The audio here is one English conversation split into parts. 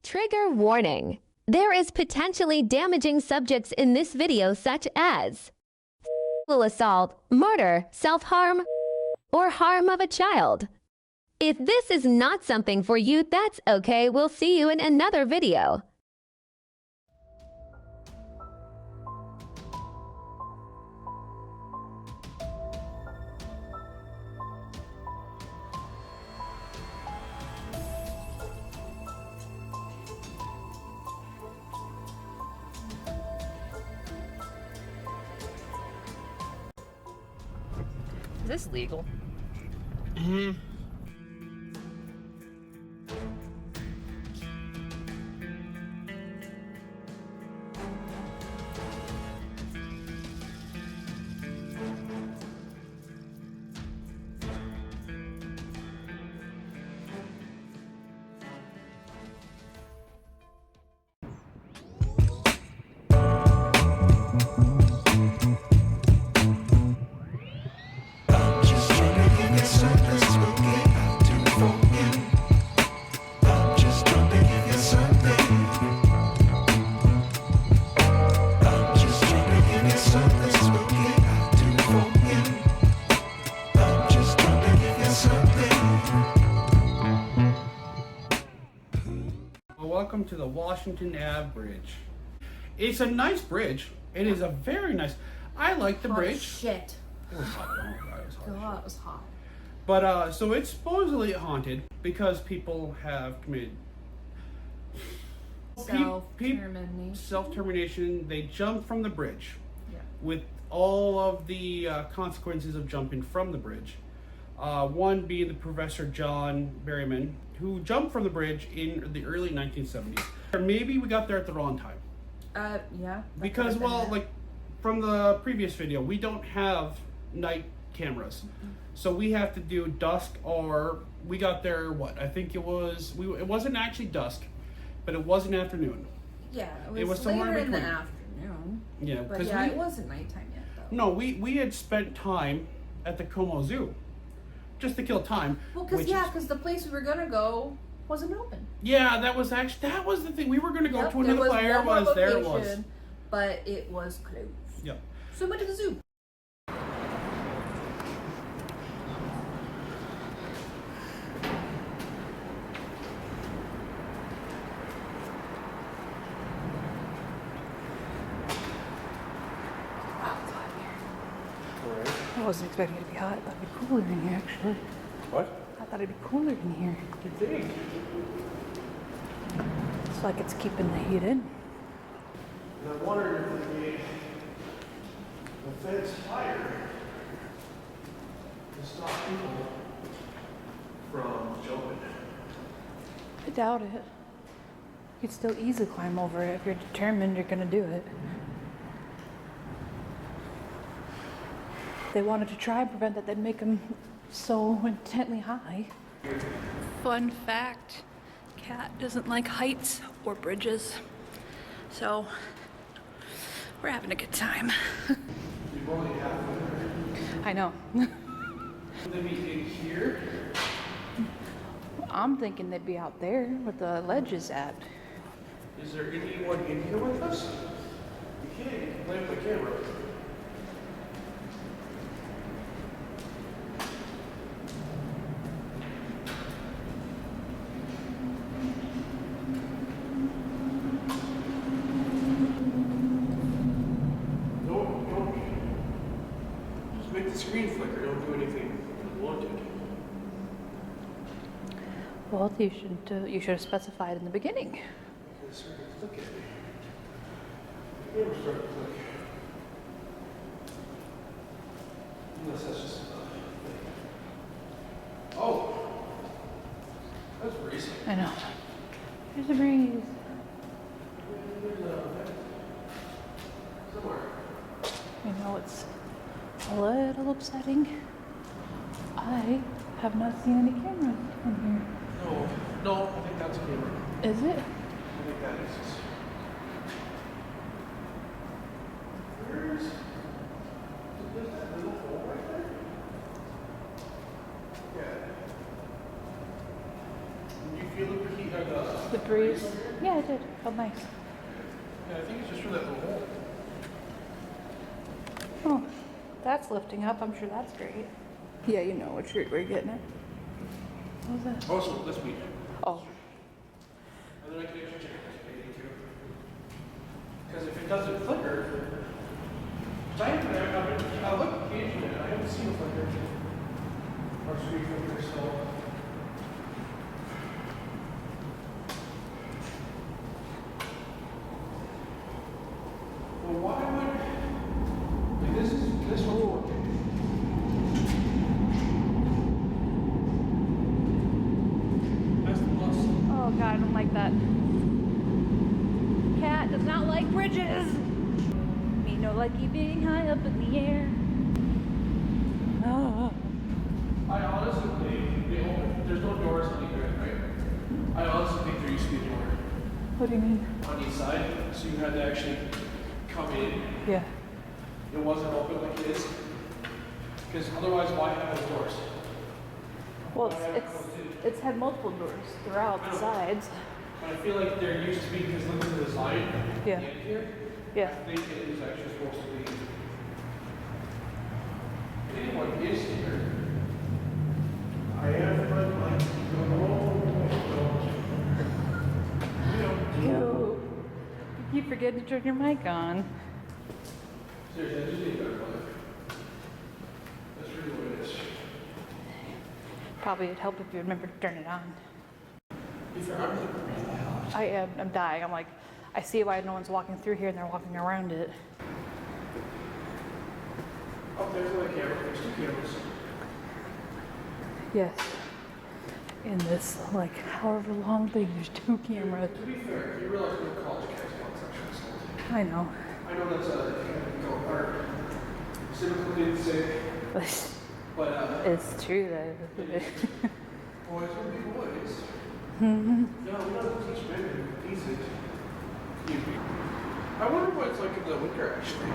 Trigger warning. There is potentially damaging subjects in this video such as sexual assault, murder, self-harm, or harm of a child. If this is not something for you, that's okay. We'll see you in another video. Is this legal? Mm-hmm. Welcome to the Washington Ave Bridge. It's a nice bridge. It is a very nice. I like the bridge. Shit. It was hot. Oh my God, it was hot. God, it was hot. But so it's supposedly haunted because people have committed self-termination. They jumped from the bridge. Yeah. With all of the consequences of jumping from the bridge. One being the Professor John Berryman, who jumped from the bridge in the early 1970s. Or maybe we got there at the wrong time. Yeah. Because, well, like from the previous video, we don't have night cameras. Mm-hmm. So we have to do dusk, or we got there, what? I think it wasn't actually dusk, but it was an afternoon. Yeah, it was somewhere later in between. the afternoon. Yeah, but yeah, it wasn't nighttime yet, though. No, we had spent time at the Como Zoo. Just to kill time. Well, because the place we were gonna go wasn't open. Yeah, that was the thing. We were gonna go to another fire. There it was. But it was closed. Yep. So we went to the zoo. I wasn't expecting it to be hot. I thought it'd be cooler in here, actually. What? I thought it'd be cooler in here. You think? It's like it's keeping the heat in. And I wondered if we made the fence higher to stop people from jumping. I doubt it. You could still easily climb over it if you're determined you're gonna do it. If they wanted to try and prevent that, they'd make them so intently high. Fun fact, Cat doesn't like heights or bridges, so we're having a good time. We've only halfway. I know. Would they be in here? I'm thinking they'd be out there where the ledge is at. Is there anyone in here with us? You can't play with the camera. Make the screen flicker, don't do anything unwanted. Well, you should have specified in the beginning. Because look at me. The camera's starting to click. Unless that's just oh! That's breezy. I know. There's a breeze. There's a somewhere. You know, it's a little upsetting. I have not seen any cameras in No, I think that's a camera. here. Is it? I think that is. Where's that little hole right there? Yeah. Can you feel the heat of the breeze. Yeah, I did. Felt nice. Yeah, I think it's just for that little hole. Oh, that's lifting up. I'm sure that's great. Yeah, you know what you're getting at. What was that? Also, this week. Oh. And then I can actually check it too. Because if it doesn't flicker, I look occasionally, I haven't seen a flicker or screen flicker, so. Well, why would, like this one's working. That's the plus. Oh God, I don't like that. Cat does not like bridges. Me no like you being high up in the air. Oh. I honestly think they open, there's no doors on either end, right? I honestly think there used to be a door What do you mean? on each side, so you had to actually come in. Yeah. It wasn't open like it is. Because otherwise, why have those doors? Well, it's had multiple doors throughout the sides. But I feel like there used to be, because look at the design Yeah. in here. Yeah. I think it is actually supposed to be. If anyone is here, I have run like the whole You keep forgetting to turn your mic on. Seriously, I just need a better one. That's really what it is. Probably it'd help if you remember to turn it on. If you're really hot. I am. I'm dying. I'm like, I see why no one's walking through here and they're walking around it. Oh, there's another camera. There's two cameras. Yes. In this, like, however long thing, there's 2 cameras. To be fair, you realize no college kids want sexual assault. I know. I know that's a go or cynical thing to say, but It's true that. boys will be boys. No, we don't teach men decent. I wonder what it's like in the winter actually.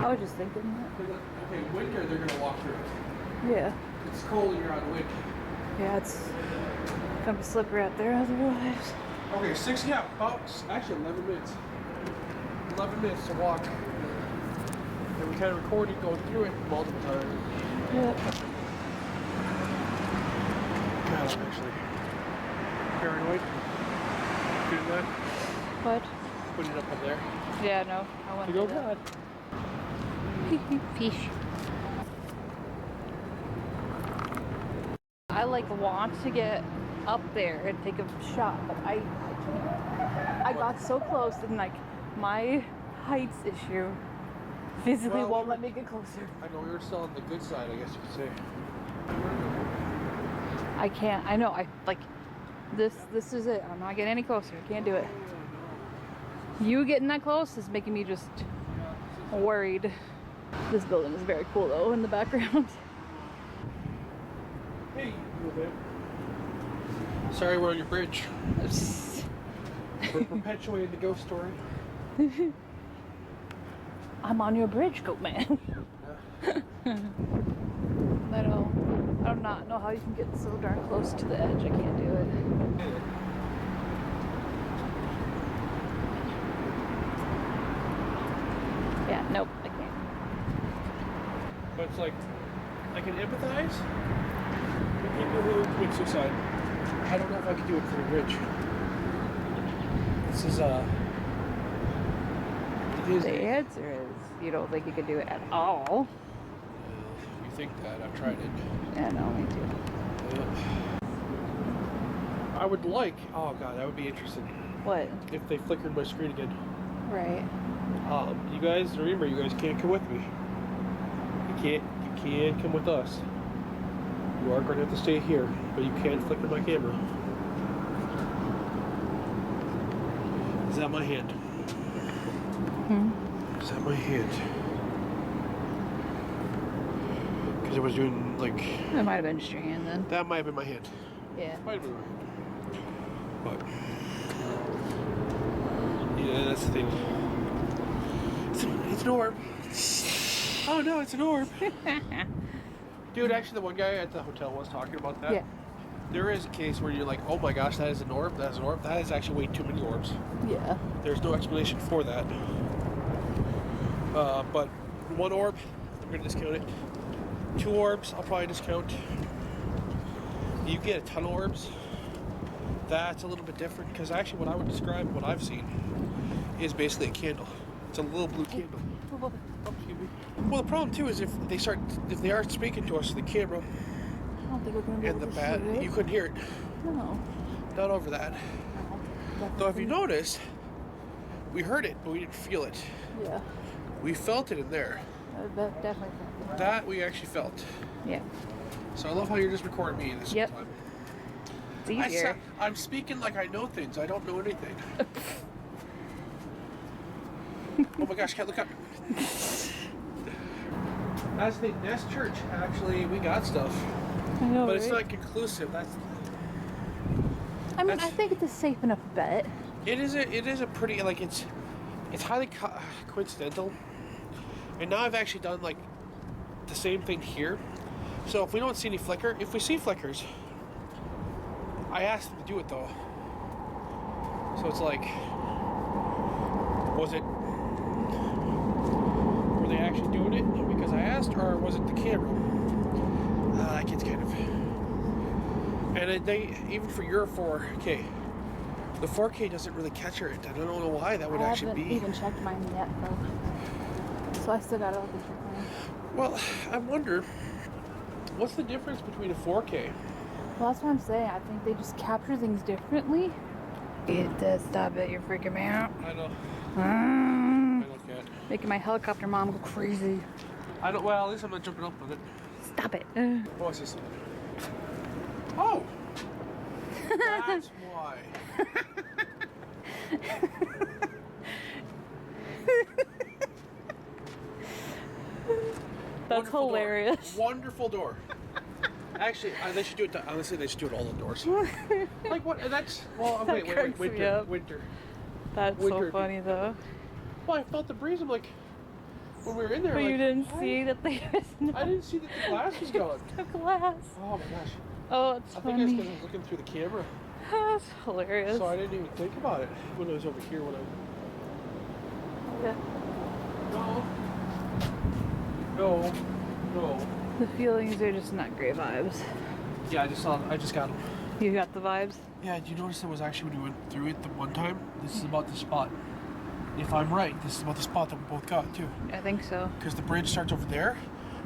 I was just thinking that. Okay, winter they're gonna walk through it. Yeah. It's cold and you're on wind. Yeah, it's gonna be slippery out there otherwise. Okay, about actually 11 minutes. 11 minutes to walk. And we kind of recorded going through it multiple times. Yeah. God, I'm actually paranoid. Doing that. What? Put it up there. Yeah, no. I want To to go do that. God. Peace. I like want to get up there and take a shot, but I can't. I got so close and like my heights issue physically Well, won't let me get closer. I know we were still on the good side, I guess you could say. I can't. I know. I like this. This is it. I'm not getting any closer. I can't do it. You getting that close is making me just worried. This building is very cool though in the background. Hey, little bit. Sorry, we're on your bridge. We're perpetuating the ghost story. I'm on your bridge, goat man. I do not know how you can get so darn close to the edge. I can't do it. Yeah, nope, I can't. But it's like, I can empathize with people who commit suicide. I don't know if I could do it for the rich. This is, The answer is you don't think you can do it at all. You think that? I've tried it. Yeah, no, me too. I would like, oh god, that would be interesting. What? If they flickered my screen again. Right. You guys, remember, you guys can't come with me. You can't come with us. You are going to have to stay here, but you can't flicker my camera. Is that my hand? Is that my hand? Because it was doing like... That might have been just your hand then. That might have been my hand. Yeah. Might have been my hand. But... yeah, that's the thing. It's an orb. Oh no, it's an orb. Dude, actually the one guy at the hotel was talking about that. Yeah. There is a case where you're like, oh my gosh, that is an orb, that is an orb. That is actually way too many orbs. Yeah. There's no explanation for that. But one orb, I'm going to discount it. 2 orbs, I'll probably discount. You get a ton of orbs, that's a little bit different, because actually what I would describe, what I've seen, is basically a candle. It's a little blue candle. Oh, excuse me. Well, the problem too is if they are speaking to us, the camera I don't think we're gonna be and able the to bat, hear it. you couldn't hear it. No. Not over that. No. Though if you notice, we heard it, but we didn't feel it. Yeah. We felt it in there. Definitely. That we actually felt. Yeah. So I love how you're just recording me this Yep. whole time. It's easier. I'm speaking like I know things. I don't know anything. Oh my gosh, can't look up. That's the thing. Nest Church, actually, we got stuff. I know, But it's right? not conclusive. I mean, I think it's a safe enough bet. It is a pretty, like, it's highly coincidental. And now I've actually done, like, the same thing here. So if we don't see any flicker, if we see flickers, I asked them to do it though. So it's like, were they actually doing it because I asked, or was it the camera? That gets kind of, and they, even for your 4K, the 4K doesn't really catch it. I don't know why that would actually be. I haven't even checked mine yet though. So I still gotta look and check mine. Well, I wonder, what's the difference between a 4K? Well, that's what I'm saying. I think they just capture things differently. Stop it. You're freaking me out. I know. I don't get. Making my helicopter mom go crazy. I don't. Well, at least I'm not jumping up on it. Stop it. What's this? Oh, that's why. That's Wonderful hilarious. Door. Wonderful door. Actually, they should do it. Honestly, they should do it all indoors. Like what? That's well. That Wait. cracks me Winter. up. Winter. That's Winter. so funny though. Well, I felt the breeze. I'm like, when we were in there. But like, you didn't why? see that they was no I didn't see that the glass was gone. glass. Oh my gosh. Oh, it's I think funny. it's because I was looking through the camera, That's hilarious. so I didn't even think about it when I was over here. When I. Yeah. No. The feelings are just not great vibes. Yeah, I just got them. You got the vibes? Yeah, did you notice it was actually when we went through it the one time? This is about the spot. If I'm right, this is about the spot that we both got too. I think so. Because the bridge starts over there,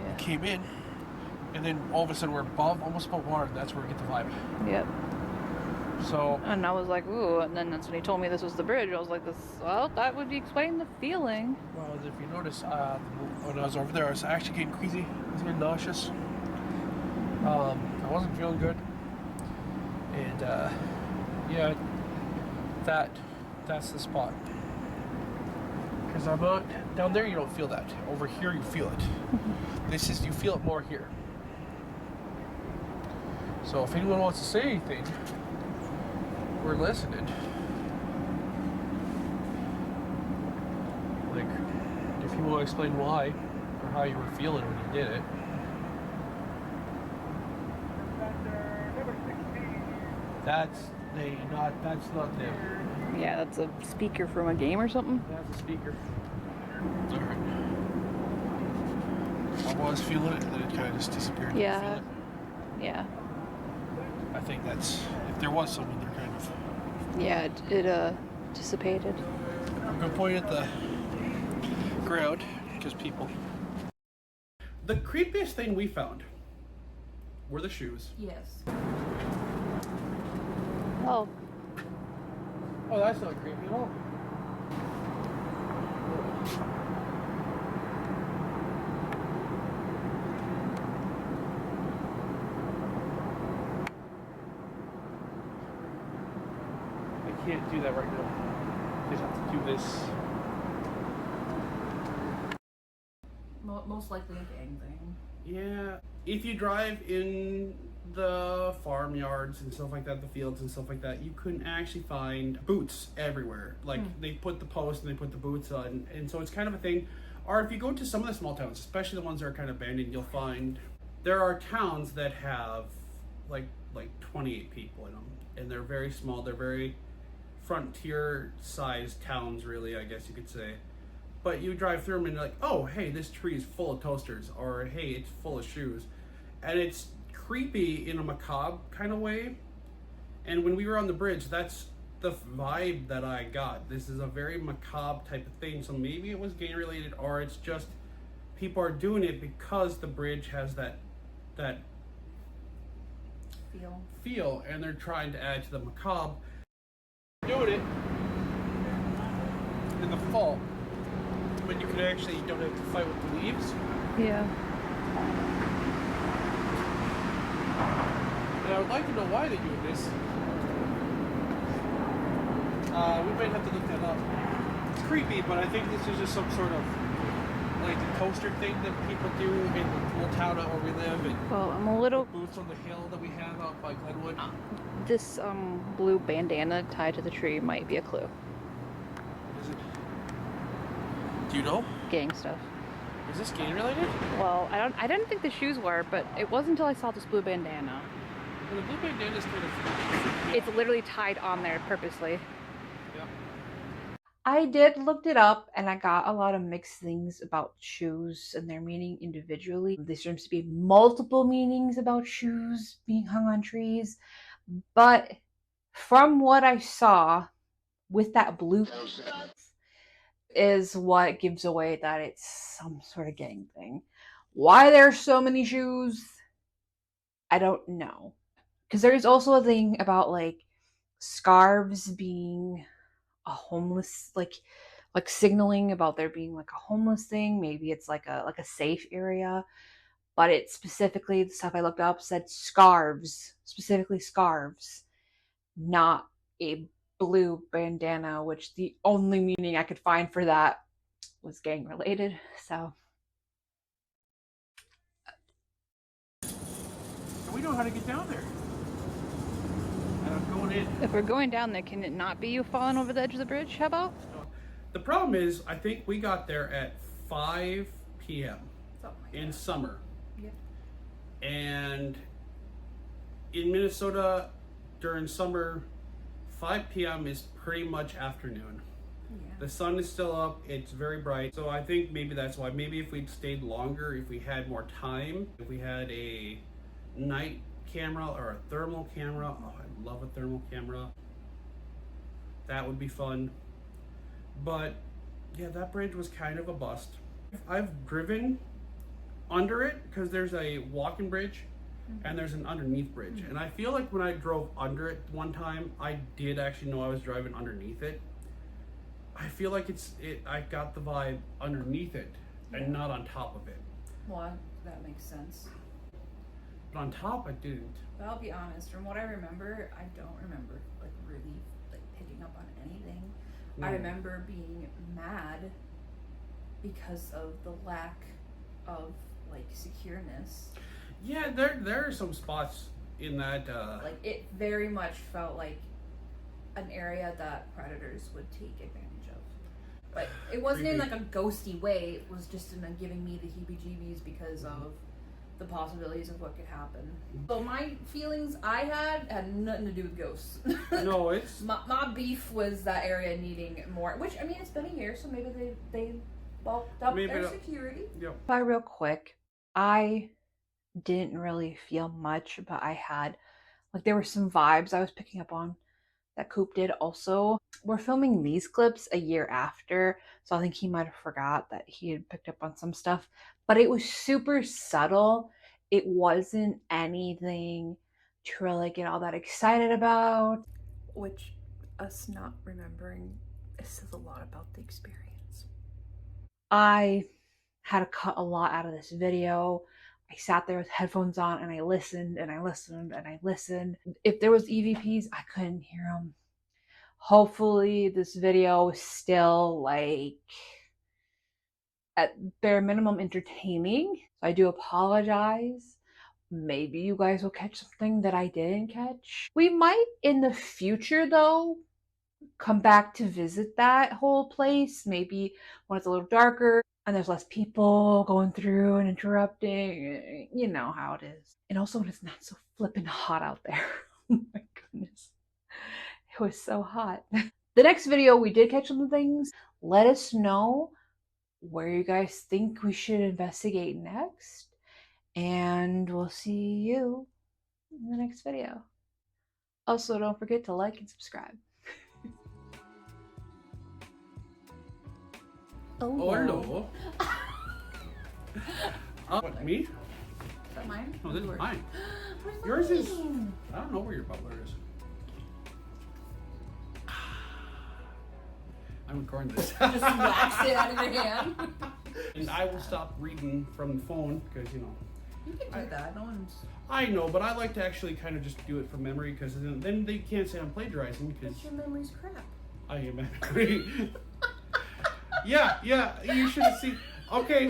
Yeah. came in, and then all of a sudden we're almost above water, and that's where we get the vibe. Yep. So, And I was like, ooh, and then that's when he told me this was the bridge. I was like, well, that would explain the feeling. well, if you notice, when I was over there, I was actually getting queasy. I was getting nauseous. I wasn't feeling good. And, yeah, that's the spot. Because I'm not, down there you don't feel that. Over here you feel it. You feel it more here. So if anyone wants to say anything, we're listening. Like, if you want to explain why or how you were feeling when you did it. That's not them. Yeah, that's a speaker from a game or something. That's a speaker. Alright. I was feeling it and then it kind of just disappeared. Yeah. Feel it? Yeah. I think that's, if there was someone there kind of. Yeah, it dissipated. I'm going to point at the ground because people. The creepiest thing we found were the shoes. Yes. Oh, Oh, that's not creepy at all. I can't do that right now. I just have to do this. Most likely a gang thing. Yeah. If you drive in the farmyards and stuff like that, the fields and stuff like that, you couldn't actually find boots everywhere. Like they put the post and they put the boots on, and so it's kind of a thing. Or if you go to some of the small towns, especially the ones that are kind of abandoned, you'll find there are towns that have like like 28 people in them, and they're very small. They're very frontier-sized towns, really, I guess you could say. But you drive through them and you're like, oh, hey, this tree is full of toasters, or hey, it's full of shoes. And it's creepy in a macabre kind of way. And when we were on the bridge, that's the vibe that I got. This is a very macabre type of thing. So maybe it was gang related, or it's just people are doing it because the bridge has that feel, and they're trying to add to the macabre. Doing it in the fall when you don't have to fight with the leaves. Yeah. And I would like to know why they're doing this. We might have to look that up. It's creepy, but I think this is just some sort of like the toaster thing that people do in the little town where we live, and Well, I'm a little. booths on the hill that we have out by Glenwood. This blue bandana tied to the tree might be a clue. Is it? Do you know? Gang stuff. Is this gang related? Well, I didn't think the shoes were, but it wasn't until I saw this blue bandana. Well, the blue bandana is kind of. It's literally tied on there purposely. Yeah. I did looked it up and I got a lot of mixed things about shoes and their meaning individually. There seems to be multiple meanings about shoes being hung on trees. But from what I saw with that blue is what gives away that it's some sort of gang thing. Why there's so many shoes, I don't know. Because there's also a thing about like scarves being a homeless, like signaling about there being like a homeless thing. Maybe it's like a safe area, but it specifically, the stuff I looked up said scarves, specifically scarves, not a blue bandana, which the only meaning I could find for that was gang related. So And we know how to get down there. And I'm going in. If we're going down there, can it not be you falling over the edge of the bridge? How about? The problem is, I think we got there at 5 p.m. in summer. Yep. And in Minnesota, during summer, 5 p.m. is pretty much afternoon. The sun is still up, it's very bright. So I think maybe that's why. Maybe if we'd stayed longer, if we had more time, if we had a night camera or a thermal camera. Oh, I love a thermal camera. That would be fun. But yeah, that bridge was kind of a bust. I've driven under it because there's a walking bridge and there's an underneath bridge. And I feel like when I drove under it one time, I did actually know I was driving underneath it. I feel like I got the vibe underneath it and not on top of it. well, that makes sense. But on top, I didn't. But I'll be honest, from what I remember, I don't remember like really like picking up on anything. I No. remember being mad because of the lack of like secureness. Yeah, there are some spots in that. Like it very much felt like an area that predators would take advantage of. But it wasn't in like a ghosty way. It was just in a giving me the heebie-jeebies because of the possibilities of what could happen. So my feelings I had nothing to do with ghosts. No, it's My beef was that area needing more, which I mean it's been a year, so maybe they bulked up Maybe their not. security. Yep. By real quick, I didn't really feel much, but I had like there were some vibes I was picking up on that Coop did also. We're filming these clips a year after, so I think he might have forgot that he had picked up on some stuff, but it was super subtle. It wasn't anything to really get all that excited about. Which, us not remembering, says a lot about the experience. I had to cut a lot out of this video. I sat there with headphones on and I listened and I listened and I listened. If there was EVPs, I couldn't hear them. Hopefully this video is still like at bare minimum entertaining. So I do apologize. Maybe you guys will catch something that I didn't catch. We might in the future though come back to visit that whole place, maybe when it's a little darker and there's less people going through and interrupting. You know how it is. And also when it's not so flippin' hot out there. Oh my goodness. It was so hot. The next video, we did catch some things. Let us know where you guys think we should investigate next. And we'll see you in the next video. Also, don't forget to like and subscribe. Oh, hello. What, me? Is that mine? No, this is mine. Where's Yours is, mine? I don't know where your butler is. I'm recording this. Just wax it out of your hand. And I will stop reading from the phone because, you know. You can do that. No one's. I know, but I like to actually kind of just do it from memory because then they can't say I'm plagiarizing because Your memory's crap. I am angry. Yeah, you should have seen. Okay,